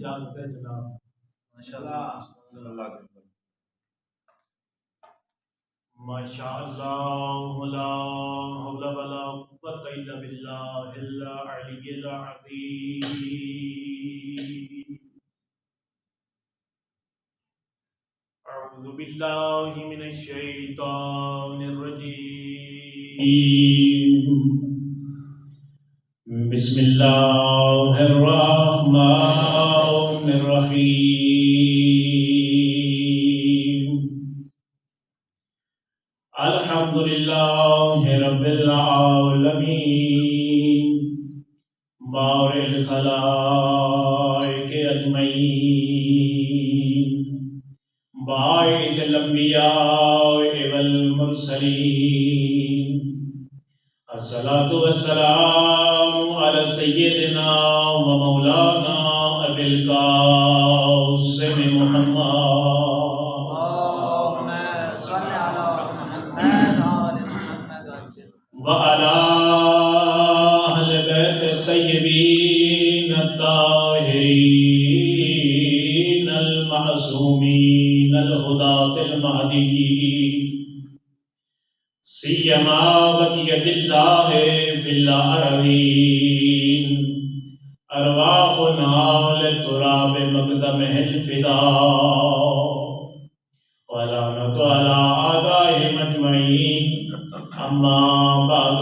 اجازت ہے جناب؟ ماشاءاللہ لا حول ولا قوة الا باللہ العلی العظیم. اعوذ باللہ من الشیطان الرجیم. بسم اللہ الرحمن الرحیم. الحمدللہ رب العالمین بارئ الخلائق اجمعین باعث الانبیاء والمرسلین. الصلاة والسلام علی سیدنا و مولانا ابی القاسم محمد وعلى أهل بيت الطيبين الطاهرين المعصومين الهداة المهديين سيما بقية الله في الأرضين أرواحنا للتراب مقدمه الفداء ولعنة على أعدائهم أجمعين. أما بعد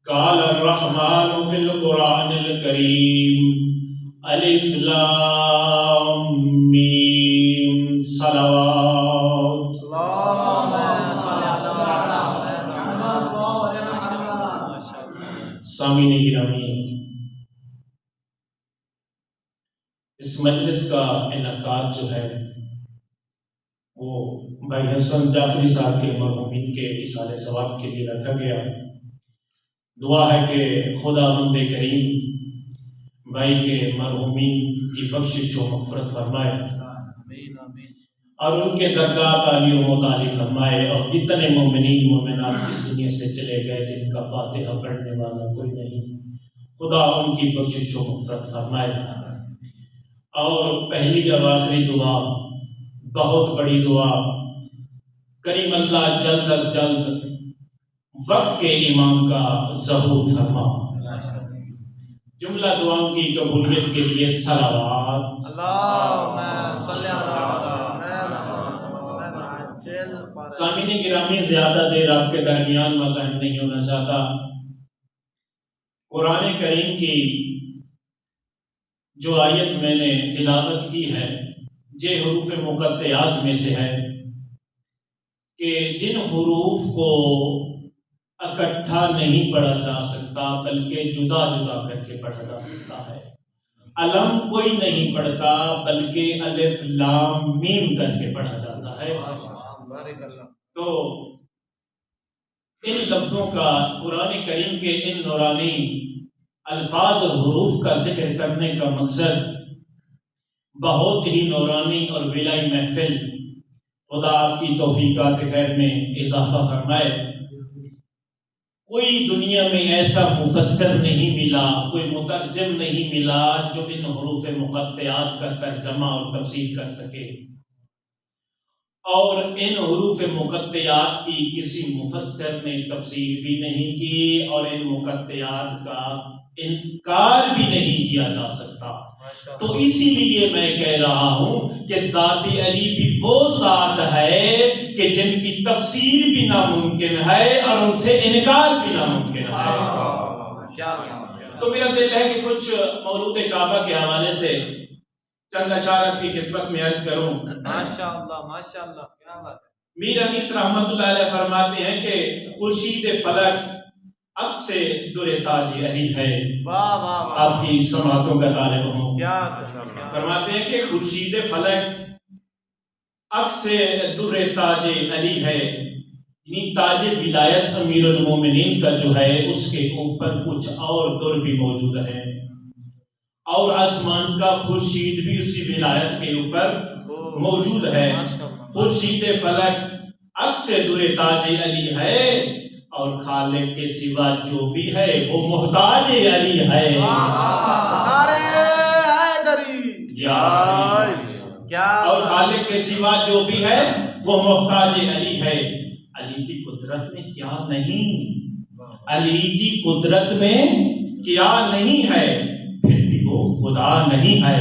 قال الرحمن في القرآن الكريم ألف لام ميم صلوات. سامعین گرامی، اس مجلس کا انعقاد جو ہے وہ بھائی حسن جعفری صاحب کے مرحومین کے ایصال ثواب کے لیے رکھا گیا. دعا ہے کہ خداوند کریم بھائی کے مرحومین کی بخشش و مغفرت فرمائے اور ان کے درجات عالی و متعالی فرمائے، اور جتنے مومنین مومنات اس دنیا سے چلے گئے جن کا فاتحہ پڑھنے والا کوئی نہیں، خدا ان کی بخشش و مغفرت فرمائے. اور پہلی اور آخری دعا، بہت بڑی دعا، کریم اللہ جلد از جلد وقت کے امام کا ظہور فرما. جملہ دعاؤں کی قبولیت کے لیے صلوات. سامعین گرامی، زیادہ دیر آپ کے درمیان مزاحم نہیں ہونا چاہتا. قرآن کریم کی جو آیت میں نے تلاوت کی ہے یہ حروف مقطعات میں سے ہے کہ جن حروف کو اکٹھا نہیں پڑھا جا سکتا بلکہ جدا جدا کر کے پڑھا جا سکتا ہے. علم کوئی نہیں پڑھتا بلکہ الف لام میم کر کے پڑھا جاتا ہے. تو ان لفظوں کا، قرآن کریم کے ان نورانی الفاظ اور حروف کا ذکر کرنے کا مقصد بہت ہی نورانی اور ولائی محفل، خدا آپ کی توفیقات خیر میں اضافہ فرمائے. کوئی دنیا میں ایسا مفسر نہیں ملا، کوئی مترجم نہیں ملا جو ان حروف مقطعات کا ترجمہ اور تفسیر کر سکے، اور ان حروف مقطعات کی کسی مفسر نے تفسیر بھی نہیں کی اور ان مقطعات کا انکار بھی نہیں کیا جا سکتا. تو اسی لیے میں کہہ رہا ہوں کہ ذات علی بھی وہ ذات ہے کہ جن کی تفسیر بھی ناممکن ہے اور ان سے انکار بھی ناممکن ہے. تو میرا دل ہے کہ کچھ مولود کعبہ کے حوالے سے چند اشارات کی خدمت میں عرض کروں. ماشاءاللہ ماشاءاللہ، کیا بات ہے. میر انیس رحمت اللہ علیہ فرماتے ہیں کہ خورشید فلک عکس در تاج علی ہے. واہ واہ، آپ کی سماعتوں کا طالب ہوں. کیا فرماتے ہیں کہ خورشید فلک عکس در تاج علی ہے، یعنی تاج ولایت امیر المومنین کا جو ہے اس کے اوپر کچھ اور در بھی موجود ہیں، اور آسمان کا خورشید بھی اسی ولایت کے اوپر موجود ہے. خورشید فلک عکس در تاج علی ہے، اور خالق کے سوا جو بھی ہے وہ محتاج علی ہے. نعرہ حیدری. یا کیا اور خالق کے سوا جو بھی ہے وہ محتاج علی ہے۔ علی کی قدرت میں کیا نہیں، علی کی قدرت میں کیا نہیں ہے، پھر بھی وہ خدا نہیں ہے۔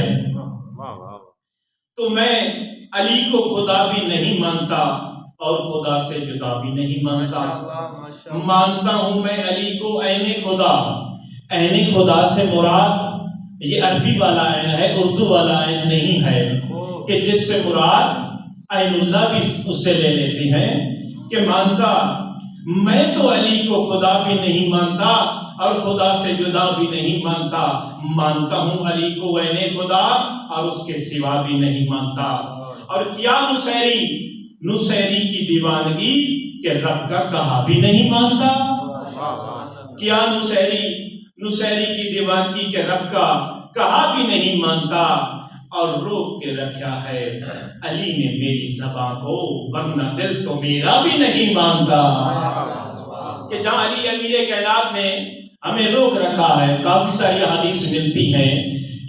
تو میں علی کو خدا بھی نہیں مانتا اور خدا سے جدا بھی نہیں مانتا، مانتا ہوں میں علی کو عین خدا۔ عین خدا سے مراد یہ عربی والا عین ہے، اردو والا عین نہیں ہے کہ جس سے مراد عین اللہ بھی اس سے لے لیتے ہیں کہ مانتا میں تو علی کو خدا بھی نہیں مانتا اور خدا سے جدا بھی نہیں مانتا، مانتا ہوں علی کو عین خدا اور اس کے سوا بھی نہیں مانتا۔ اور کیا نصیری کی دیوانگی کہ رب کا کہا بھی نہیں مانتا، کیا نصیری کی دیوانگی کہ رب کا کہا بھی نہیں مانتا اور روک کے رکھا ہے علی نے میری زبان کو، ورنہ دل تو میرا بھی نہیں مانتا۔ کہ جہاں علی امیر کائنات نے ہمیں روک رکھا ہے، کافی ساری حدیث ملتی ہیں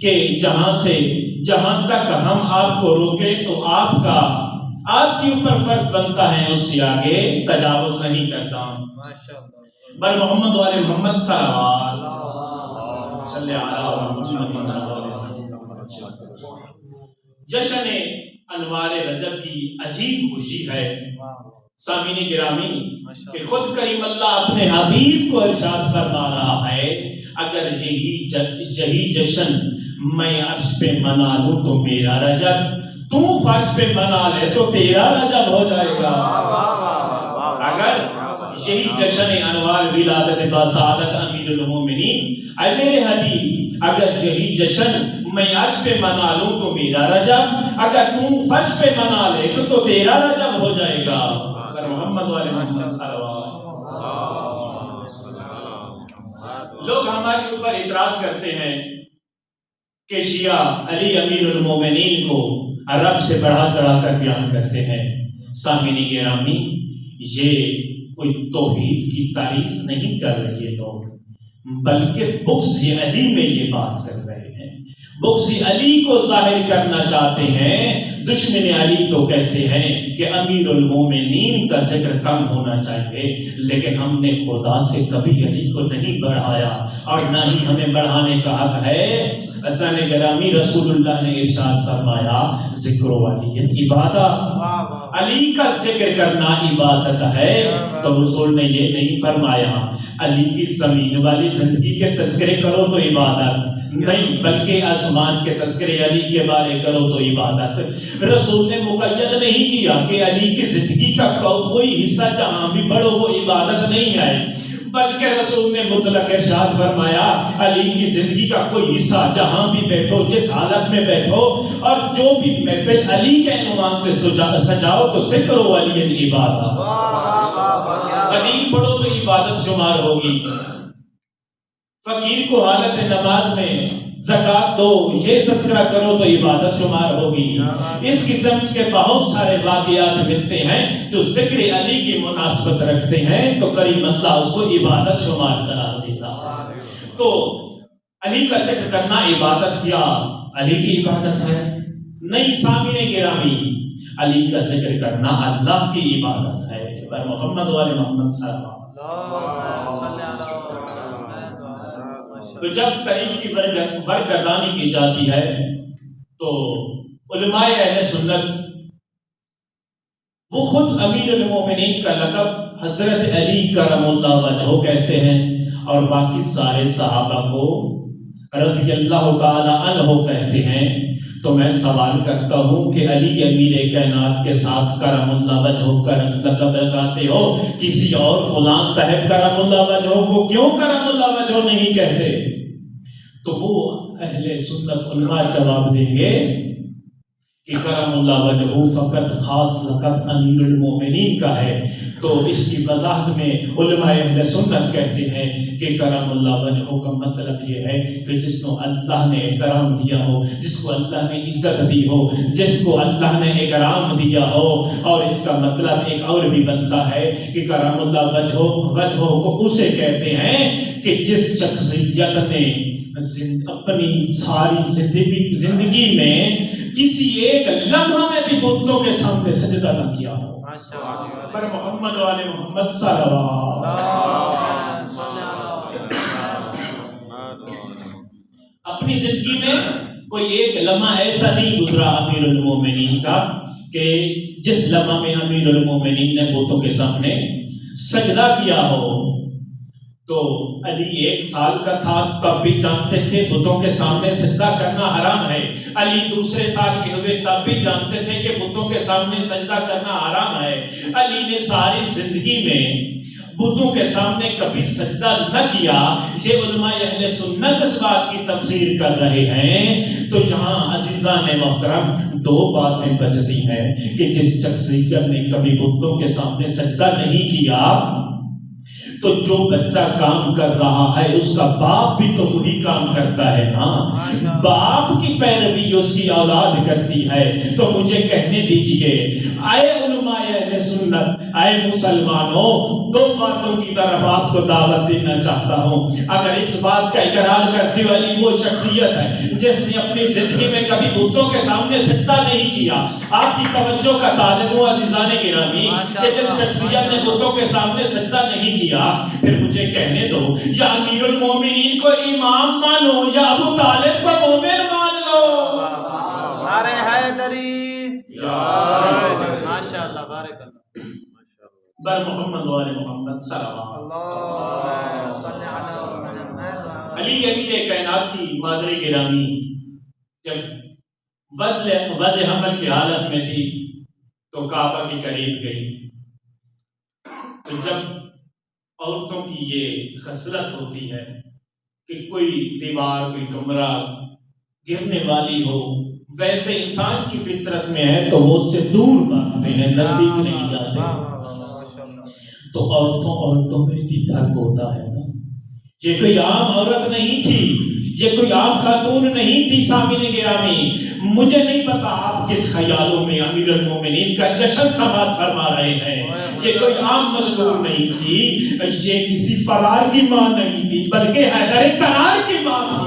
کہ جہاں تک ہم آپ کو روکیں تو آپ کے اوپر فرض بنتا ہے اس سے آگے تجاوز نہیں کرتا۔ بر محمد والے محمد صلی اللہ علیہ وسلم۔ جشن انوار رجب کی عجیب خوشی ہے سامعین گرامی کہ خود کریم اللہ اپنے حبیب کو ارشاد فرما رہا ہے اگر یہی جشن میں عرش پہ منا لوں تو میرا رجب، تو فرش پہ منا لے تو تیرا رجب ہو جائے گا۔ اگر یہی جشن انوار ولادت بسعادت امیر المومنین، اے میرے حبیب اگر یہی جشن میں عرش پہ منا لوں تو میرا رجب، اگر تو فرش پہ منا لے تو تیرا رجب ہو جائے گا۔ اگر محمد والے محمد صلوات۔ لوگ ہمارے اوپر اعتراض کرتے ہیں کہ شیعہ علی امیر المومنین کو رب سے بڑھا چڑھا کر بیان کرتے ہیں۔ سامعین گرامی، یہ کوئی توحید کی تعریف نہیں کر رہے لوگ، بلکہ بغض علی میں یہ بات کر رہے ہیں، بغض علی کو ظاہر کرنا چاہتے ہیں۔ دشمن علی تو کہتے ہیں کہ امیر المومنین کا ذکر کم ہونا چاہیے، لیکن ہم نے خدا سے کبھی علی کو نہیں بڑھایا اور نہ ہی ہمیں بڑھانے کا حق ہے۔ حسن گرامی، رسول اللہ نے ارشاد فرمایا ذکر علی عبادت، علی کا ذکر کرنا عبادت ہے۔ تو رسول نے یہ نہیں فرمایا علی کی زمین والی زندگی کے تذکرے کرو تو عبادت نہیں، بلکہ آسمان کے تذکرے علی کے بارے کرو تو عبادت۔ رسول نے مقید نہیں کیا کہ علی کی زندگی کا کوئی حصہ جہاں بھی پڑھو وہ عبادت نہیں ہے، بلکہ رسول نے مطلق ارشاد فرمایا علی کی زندگی کا کوئی حصہ جہاں بھی بیٹھو، جس حالت میں بیٹھو اور جو بھی محفل علی کے عنوان سے سجاؤ تو ذکر و علی عبادت، علی پڑھو تو عبادت شمار ہوگی۔ فقیر کو حالت نماز میں زکات دو، یہ تذکرہ کرو تو عبادت شمار ہوگی۔ اس قسم کے بہت سارے واقعات ملتے ہیں جو ذکر علی کی مناسبت رکھتے ہیں تو کریم اللہ اس کو عبادت شمار قرار دیتا ہے۔ تو علی کا ذکر کرنا عبادت کیا علی کی عبادت ہے؟ نہیں سامعین گرامی، علی کا ذکر کرنا اللہ کی عبادت ہے۔ پر محمد والے محمد صلی اللہ علیہ وسلم۔ تو جب طریق کی ورگردانی کی جاتی ہے تو علماء اہل سنت وہ خود امیر المومنین کا لقب حضرت علی کرم اللہ وجہہ کہتے ہیں اور باقی سارے صحابہ کو رضی اللہ تعالی عنہ کہتے ہیں۔ تو میں سوال کرتا ہوں کہ علی امیر کائنات کے ساتھ کرم اللہ وجہہ کا لقب لگاتے ہو، کسی اور فلاں صاحب کرم اللہ وجہہ کو کیوں کرم اللہ وجہہ نہیں کہتے؟ تو وہ اہل سنت علماء جواب دیں گے کہ کرم اللہ وجہہ فقط خاص لقب امیر المومنین کا ہے۔ تو اس کی وضاحت میں علماء اہل سنت کہتے ہیں کہ کرم اللہ وجہہ کا مطلب یہ ہے کہ جس کو اللہ نے احترام دیا ہو، جس کو اللہ نے عزت دی ہو، جس کو اللہ نے اکرام دیا ہو۔ اور اس کا مطلب ایک اور بھی بنتا ہے کہ کرم اللہ وجہہ کو اسے کہتے ہیں کہ جس شخصیت نے اپنی ساری زندگی میں کسی ایک لمحہ میں بھی بتوں کے سامنے سجدہ نہ کیا ہو. پر محمد و آل محمد صلوات. اپنی زندگی میں کوئی ایک لمحہ ایسا نہیں گزرا امیر المومنین کا کہ جس لمحہ میں امیر المومنین نے بتوں کے سامنے سجدہ کیا ہو. تو علی 1 سال کا تھا تب بھی جانتے تھے بتوں کے سامنے سجدہ کرنا حرام ہے. علی 2 سال کے ہوئے تب بھی جانتے تھے کہ بتوں کے سامنے سجدہ کرنا حرام ہے. علی نے ساری زندگی میں بتوں کے سامنے کبھی سجدہ نہ کیا. یہ علماء اہل سنت اس بات کی تفسیر کر رہے ہیں. تو یہاں عزیزان محترم 2 باتیں بچتی ہیں کہ جس شخصیت نے کبھی بتوں کے سامنے سجدہ نہیں کیا تو جو بچہ کام کر رہا ہے اس کا باپ بھی تو وہی کام کرتا ہے نا. باپ کی پیروی اس کی اولاد کرتی ہے. تو مجھے کہنے دیجئے اے علماء اہل سنت، اے مسلمانوں، 2 باتوں کی طرف آپ کو دعوت دینا چاہتا ہوں. اگر اس بات کا اقرار کرتے ہو علی وہ شخصیت ہے جس نے اپنی زندگی میں کبھی بتوں کے سامنے سجدہ نہیں کیا. آپ کی توجہ کا طالب ہوں عزیزان گرامی کہ جس شخصیت نے بتوں کے سامنے سجدہ نہیں کیا، پھر مجھے کہنے دو یا امیر المومنین کو امام مانو یا ابو طالب کو مومن مان لو. نعرہ حیدری ماشاءاللہ بارک اللہ. بر محمد و آل محمد صلوات. علی امیر کائنات کی مادر گرامی جب وضع حمل کی حالت میں تھی تو کعبہ کے قریب گئی. تو جب عورتوں کی یہ خصلت ہوتی ہے کہ کوئی دیوار کوئی کمرہ گرنے والی ہو، ویسے انسان کی فطرت میں ہے تو وہ اس سے دور بھاگتے ہیں، نزدیک نہیں جاتے. تو عورتوں میں بھی فرق ہوتا ہے نا. یہ کوئی عام عورت نہیں تھی، یہ کوئی عام خاتون نہیں تھی. سامعین گرامی مجھے نہیں پتا آپ کس خیالوں میں امیر المومنین کا جشن سماعت فرما رہے ہیں. یہ کوئی عام مزدور نہیں تھی، یہ کسی فرار کی ماں نہیں تھی بلکہ حیدر کرار کی ماں تھی.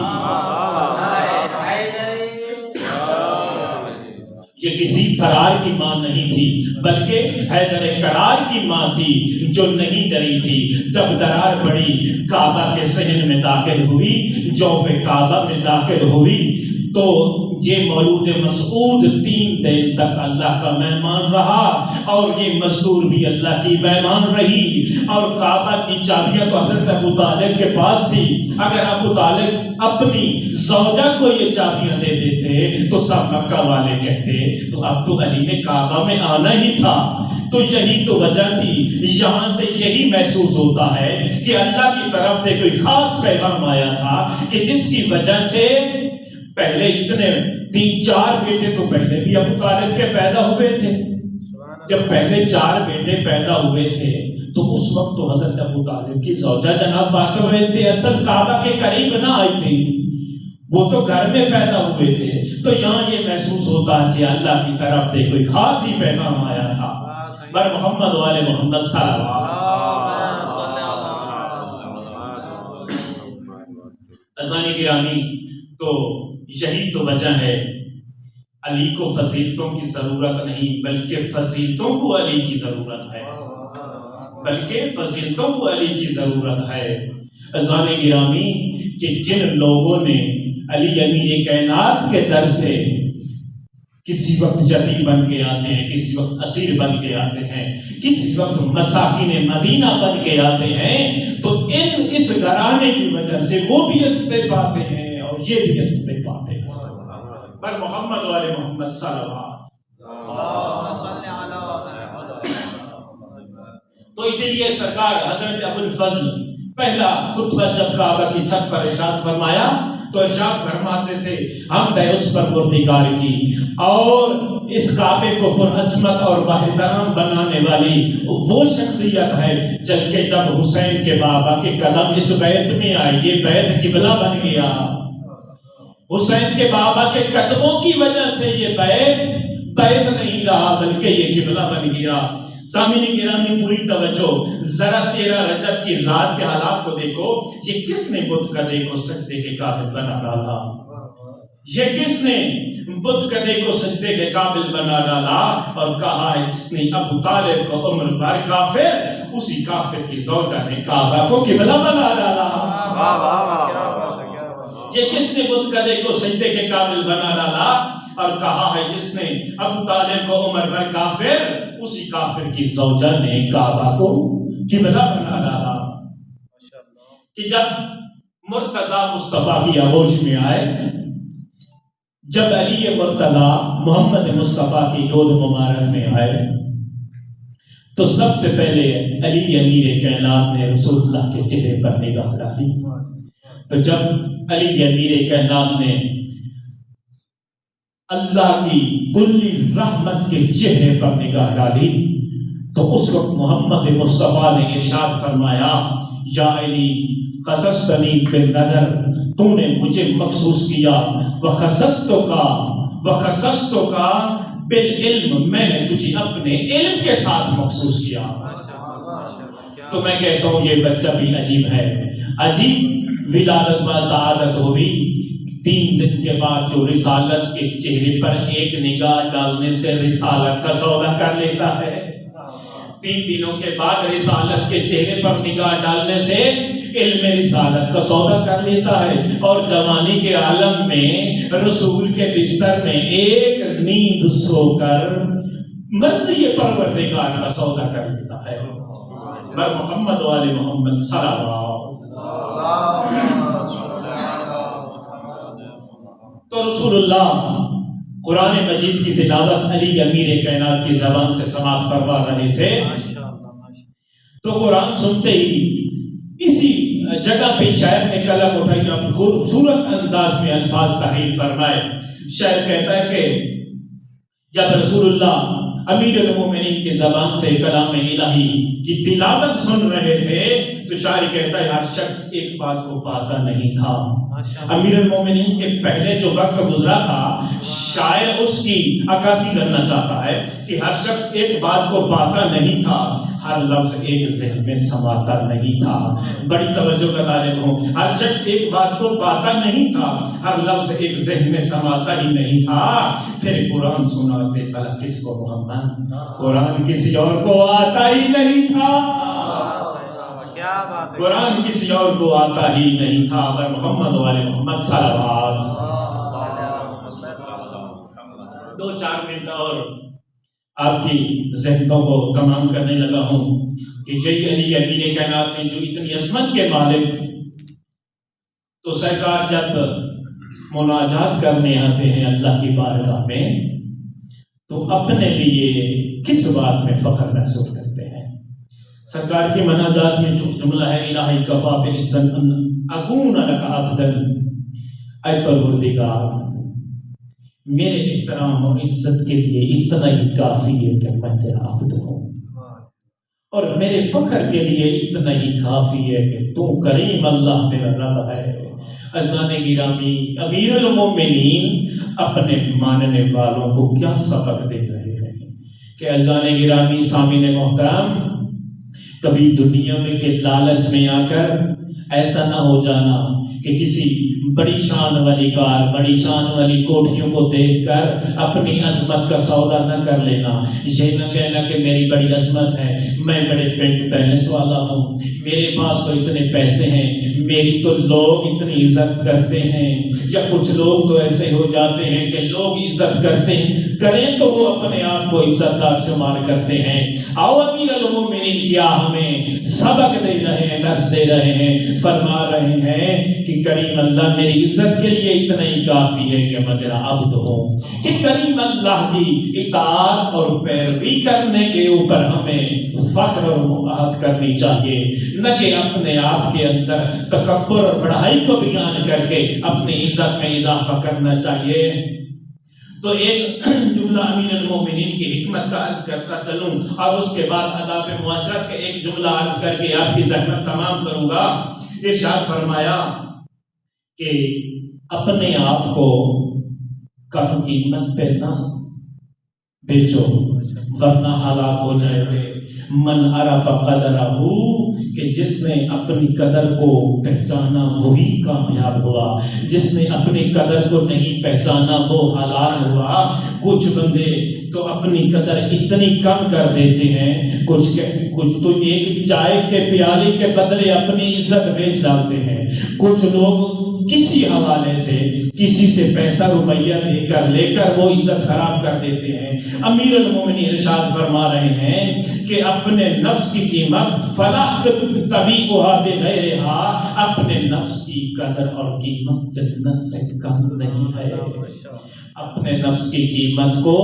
یہ کسی فرار کی ماں نہیں تھی بلکہ حیدر کرار کی ماں تھی جو نہیں ڈری تھی. جب درار پڑی کعبہ کے صحن میں داخل ہوئی، جوف کعبہ میں داخل ہوئی تو یہ مولود مسعود 3 دن تک اللہ کا مہمان رہا اور یہ مزدور بھی اللہ کی مہمان رہی. اور کعبہ کی چابیاں تو حضرت ابو طالب کے پاس تھی. اگر ابو طالب اپنی زوجہ کو یہ چابیاں دے دیتے تو سب مکہ والے کہتے تو اب تو علی نے کعبہ میں آنا ہی تھا. تو یہی تو وجہ تھی. یہاں سے یہی محسوس ہوتا ہے کہ اللہ کی طرف سے کوئی خاص پیغام آیا تھا کہ جس کی وجہ سے پہلے اتنے 3-4 بیٹے تو پہلے بھی ابو طالب کے پیدا ہوئے تھے. جب پہلے 4 بیٹے پیدا ہوئے تھے تو اس وقت تو حضرت ابو طالب کی زوجہ جناب فاطمہ بنت اسد کعبہ کے قریب نہ آئی تھی، وہ تو گھر میں پیدا ہوئے تھے. تو یہاں یہ محسوس ہوتا ہے کہ اللہ کی طرف سے کوئی خاص ہی پیغام آیا تھا. بر محمد و آل محمد صلوات. عزیزان گرامی تو یہی تو وجہ ہے علی کو فضیلتوں کی ضرورت نہیں بلکہ فضیلتوں کو علی کی ضرورت ہے. عزیزان گرامی کہ جن لوگوں نے علی امیر کائنات کے در سے کسی وقت یتیم بن کے آتے ہیں، کسی وقت اسیر بن کے آتے ہیں، کسی وقت مساکین مدینہ بن کے آتے ہیں، تو اس گھرانے کی وجہ سے وہ بھی عزتیں پاتے ہیں اور یہ بھی عزتیں پاتے ہیں. پر محمد و آل محمد صلوات. تو اسی لیے سرکار حضرت ابو الفضل پہلا خطبہ جب کعبہ کی چھت پر ارشاد فرمایا تو ارشاد فرماتے تھے حمد ہے اس پروردگار کی اور اس کعبے کو پرعظمت اور بااحترام بنانے والی وہ شخصیت ہے جبکہ جب حسین کے بابا کے قدم اس بیت میں آئے یہ بیت قبلہ بن گیا. حسین کے بابا کے قدموں کی وجہ سے یہ بیت بیت نہیں رہا بلکہ یہ قبلہ بن گیا۔ سامعین گرامی پوری توجہ، ذرا 13 رجب کی رات کے حالات کو دیکھو، یہ کس نے بت کدے کو سجدے کے قابل بنا ڈالا؟ یہ کس نے بت کدے کو سجدے کے قابل بنا ڈالا؟ اور کہا ہے جس نے ابو طالب کو عمر بھر کافر، اسی کافر کی زوجہ نے کعبہ کو قبلہ بنا ڈالا۔ یہ کس نے بت کدے کو سجدے کے قابل بنا ڈالا؟ اور کہا ہے جس نے ابو طالب کو عمر بھر کافر، اسی کافر کی زوجہ نے کعبہ کو قبلہ بنا ڈالا۔ کہ جب مرتضیٰ مصطفیٰ کی آغوش میں آئے، جب علی مرتضیٰ محمد مصطفیٰ کی گود مبارک میں آئے، تو سب سے پہلے علی امیر کائنات نے رسول اللہ کے چہرے پر نگاہ ڈالی۔ تو جب علی امیر کائنات نے اللہ کی کلی رحمت کے چہرے پر نگاہ ڈالی، تو اس وقت محمد مصطفیٰ نے ارشاد فرمایا، یا علی خصصتنی بالنظر، تو نے مجھے مخصوص کیا، وخصصتک بالعلم، میں نے تجھے اپنے علم کے ساتھ مخصوص کیا۔ تو میں کہتا ہوں یہ بچہ بھی عجیب ہے، عجیب ولادت و سعادت ہوئی۔ 3 دن کے بعد جو رسالت کے چہرے پر ایک نگاہ ڈالنے سے رسالت کا سودا کر لیتا ہے، 3 دنوں کے بعد رسالت کے چہرے پر نگاہ ڈالنے سے علم رسالت کا سودا کر لیتا ہے، اور جوانی کے عالم میں رسول کے بستر میں ایک نیند سو کر مرضی پروردگار کا سودا کر لیتا ہے۔ بر محمد و آل محمد صلوات۔ تو رسول اللہ قرآن مجید کی تلاوت علی امیر کائنات کی زبان سے سماعت فرما رہے تھے، تو قرآن سنتے ہی اسی جگہ پہ شاعر نے قلم اٹھائی، اپنی خوبصورت انداز میں الفاظ تحریر فرمائے۔ شاعر کہتا ہے کہ جب رسول اللہ امیر المومنین کی زبان سے کلام الہی کی تلاوت سن رہے تھے، تو شاعر کہتا ہے ہر شخص ایک بات کو پاتا نہیں تھا۔ امیر المومنین کے پہلے جو وقت گزرا تھا، شاعر اس کی عکاسی کرنا چاہتا ہے کہ ہر شخص ایک بات کو پاتا نہیں تھا، ہر لفظ ایک ذہن میں سماتا نہیں تھا۔ بڑی توجہ کا طالب ہوں، ہر شخص ایک بات کو پاتا نہیں تھا، ہر لفظ ایک ذہن میں سماتا ہی نہیں تھا۔ پھر قرآن سناتے تھا کس کو محمد، قرآن کسی اور کو آتا ہی نہیں تھا، قرآن کسی اور کو آتا ہی نہیں تھا۔ بر محمد و آل محمد صلوات۔ 2-4 منٹ اور آپ کی ذہنوں کو تمام کرنے لگا ہوں کہ یہی علی امیر کائنات نے جو اتنی عظمت کے مالک، تو سرکار جب مناجات کرنے آتے ہیں اللہ کی بارگاہ میں، تو اپنے لیے کس بات میں فخر محسوس کرتے ہیں؟ سرکار کی مناجات میں جو جملہ ہے، الہی کفا بالعزت ان اکون لک عبدا، اے پروردگار میرے احترام اور عزت کے لیے اتنا ہی کافی ہے کہ میں تیرا عبد ہوں، اور میرے فخر کے لیے اتنا ہی کافی ہے کہ تو کریم اللہ میرا رب ہے۔ اذان گرامی، امیر المومنین اپنے ماننے والوں کو کیا سبق دے رہے ہیں کہ اذان گرامی سامعین محترم، کبھی دنیا میں کے لالچ میں آ کر ایسا نہ ہو جانا کہ کسی بڑی شان والی کار، بڑی شان والی کوٹھیوں کو دیکھ کر اپنی عظمت کا سودا نہ کر لینا۔ یہ نہ کہنا کہ میری بڑی عظمت ہے، میں بڑے بینک بیلنس والا ہوں، میرے پاس تو اتنے پیسے ہیں، میری تو لوگ اتنی عزت کرتے ہیں۔ یا کچھ لوگ تو ایسے ہو جاتے ہیں کہ لوگ عزت کرتے ہیں، کریں تو وہ اپنے آپ کو عزت دار شمار کرتے ہیں۔ آؤ امیر المومنین کیا ہمیں سبق دے رہے ہیں، درس دے رہے ہیں، فرما رہے ہیں کہ کریم اللہ میری عزت کے لیے اتنا ہی کافی ہے کہ میں تیرا عبد ہوں، کہ کریم اللہ کی اطاعت اور پیروی کرنے کے اوپر ہمیں فخر اور مباحت کرنی چاہیے، نہ کہ اپنے آپ کے اندر تکبر اور بڑائی کو بیان کر کے اپنی عزت میں اضافہ کرنا چاہیے۔ تو ایک جملہ امیر المومنین کی حکمت کا عرض کرتا چلوں، اور اس کے بعد آداب معاشرت کے ایک جملہ عرض کر کے آپ کی زحمت تمام کروں گا۔ ارشاد فرمایا کہ اپنے آپ کو کم قیمت پہ نہ بیچو ورنہ ہلاک ہو جائے گے۔ من عرف قدرہ، کہ جس نے اپنی قدر کو پہچانا وہی کامیاب ہوا، جس نے اپنی قدر کو نہیں پہچانا وہ ہلاک ہوا۔ کچھ بندے تو اپنی قدر اتنی کم کر دیتے ہیں، کچھ تو ایک چائے کے پیالے کے بدلے اپنی عزت بیچ ڈالتے ہیں۔ کچھ لوگ کسی حوالے سے کسی سے پیسہ روپیہ لے کر وہ عزت خراب کر دیتے ہیں۔ امیر المومنین ارشاد فرما رہے ہیں کہ اپنے نفس کی قیمت فلا تبیعھا بغیرھا، اپنے نفس کی قدر اور قیمت جنت سے کم نہیں ہے۔ اپنے نفس کی قیمت کو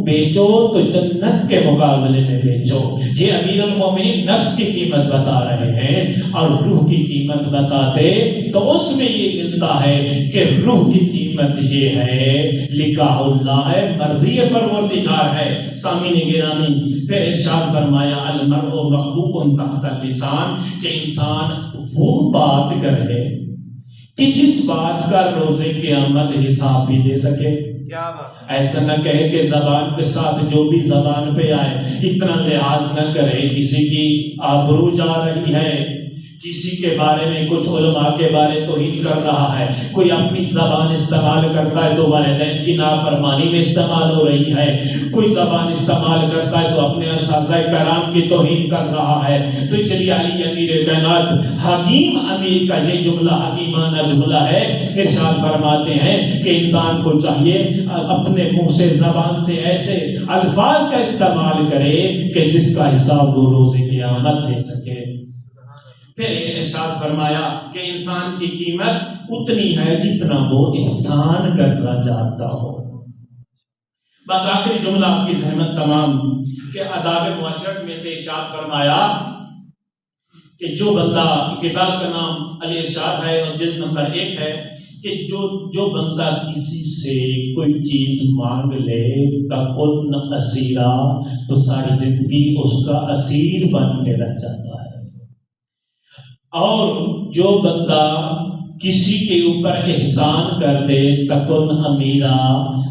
بیچو تو جنت کے مقابلے میں بیچو۔ یہ امیر المومنین نفس کی قیمت بتا رہے ہیں، اور روح کی قیمت بتاتے تو اس میں یہ ملتا ہے کہ روح کی قیمت یہ ہے لقاء اللہ ہے، مرضی پروردگار ہے۔ سامعین گرامی، پھر ارشاد فرمایا المرء محبوب تحت اللسان، کہ انسان وہ بات کرے کہ جس بات کا روز قیامت حساب بھی دے سکے۔ کیا بات ہے؟ ایسا نہ کہے کہ زبان کے ساتھ جو بھی زبان پہ آئے، اتنا لحاظ نہ کرے کسی کی آبرو جا رہی ہے، کسی کے بارے میں کچھ علماء کے بارے توہین کر رہا ہے، کوئی اپنی زبان استعمال کرتا ہے تو والدین کی نافرمانی میں استعمال ہو رہی ہے، کوئی زبان استعمال کرتا ہے تو اپنے اساتذہ کرام کی توہین کر رہا ہے۔ تو اس لیے علی امیر کائنات حکیم امیر کا یہ جملہ حکیمانہ جملہ ہے، ارشاد فرماتے ہیں کہ انسان کو چاہیے اپنے منہ سے زبان سے ایسے الفاظ کا استعمال کرے کہ جس کا حساب وہ روز قیامت دے سکے۔ پھر ارشاد فرمایا کہ انسان کی قیمت اتنی ہے جتنا وہ احسان کرنا چاہتا ہو۔ بس آخری جملہ آپ کی ذہنت تمام کہ آداب معاشرت میں سے ارشاد فرمایا کہ جو بندہ، کتاب کا نام الارشاد ہے اور جلد نمبر 1 ہے، کہ جو بندہ کسی سے کوئی چیز مانگ لے تکن اسیرا، تو ساری زندگی اس کا اسیر بن کے رہ جاتا ہے، اور جو بندہ کسی کے اوپر احسان کر دے تکن امیرا،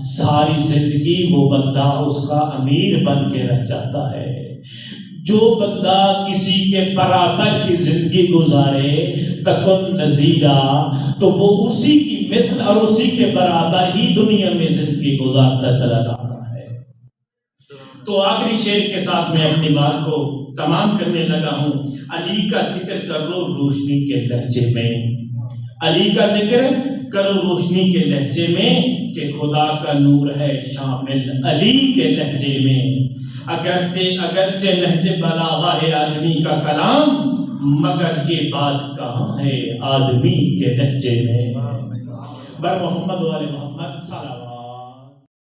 ساری زندگی وہ بندہ اس کا امیر بن کے رہ جاتا ہے۔ جو بندہ کسی کے برابر کی زندگی گزارے تکن نذیرا، تو وہ اسی کی مثل اور اسی کے برابر ہی دنیا میں زندگی گزارتا چلا جاتا ہے۔ تو آخری شعر کے ساتھ میں اپنی بات کو تمام کرنے لگا ہوں۔ علی کا ذکر کرو روشنی کے لہجے میں، علی کا ذکر کرو روشنی کے لہجے میں، کہ خدا کا نور ہے شامل علی کے لہجے میں۔ اگرچہ لہجے بلاغہ ہے آدمی کا کلام، مگر یہ بات کہاں ہے آدمی کے لہجے میں۔ بر محمد و آل محمد صلی اللہ